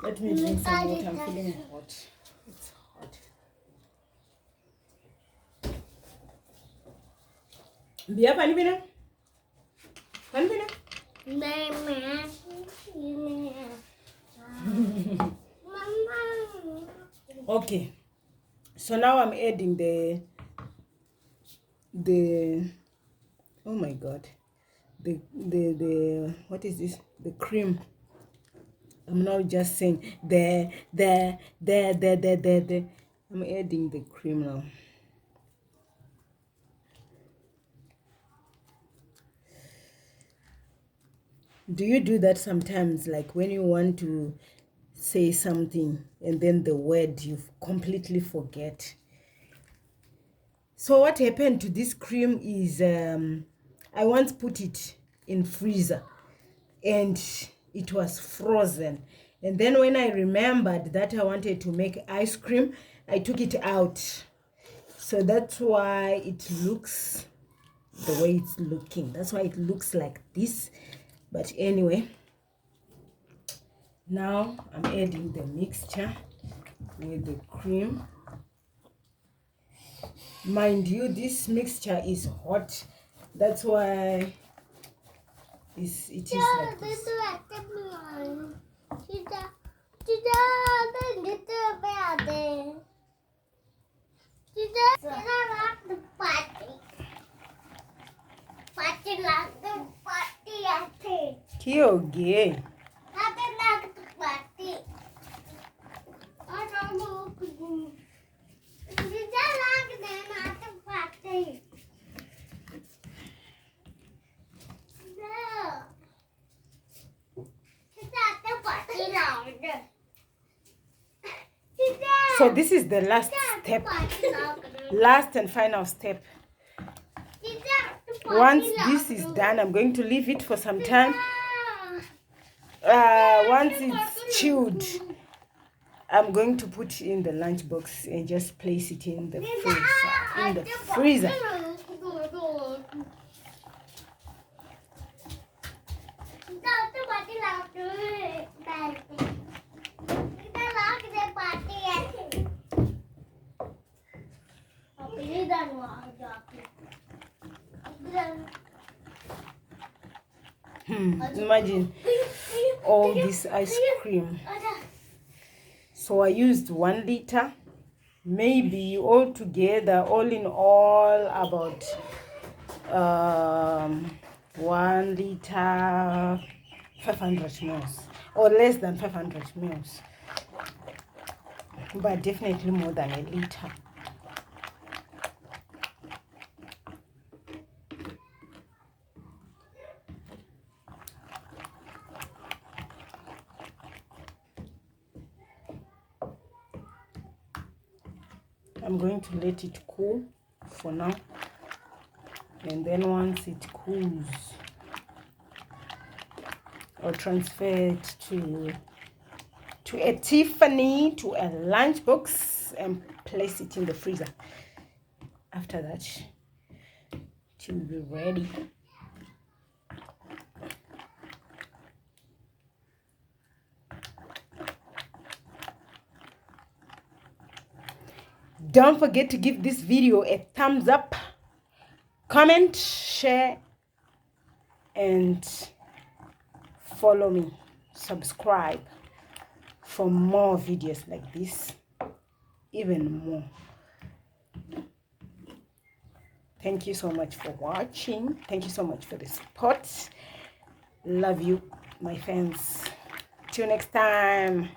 Let me drink some water. I'm feeling hot. It's hot. Biar pani bina? Pani bina? Okay. So now I'm adding the oh my god. The what is this? The cream. I'm not just saying the I'm adding the cream now. Do you do that sometimes, like when you want to say something and then the word you completely forget? So what happened to this cream is I once put it in freezer and it was frozen, and then when I remembered that I wanted to make ice cream, I took it out. So that's why it looks the way it's looking. That's why it looks like this. But anyway, now I'm adding the mixture with the cream. Mind you, this mixture is hot. That's why it is like this. Kyoge. So this is the last step, last and final step. Once this is done, I'm going to leave it for some time. Once it's chilled, I'm going to put in the lunchbox and just place it in the freezer. Imagine all this ice cream. So I used 1 liter, maybe all together, all in all, about 1 liter 500 mils, or less than 500 mils, but definitely more than a liter. I'm going to let it cool for now, and then once it cools, I'll transfer it to a Tiffany, to a lunchbox, and place it in the freezer. After that, it will be ready. Don't forget to give this video a thumbs up, comment, share, and follow me. Subscribe for more videos like this, even more. Thank you so much for watching. Thank you so much for the support. Love you, my fans. Till next time.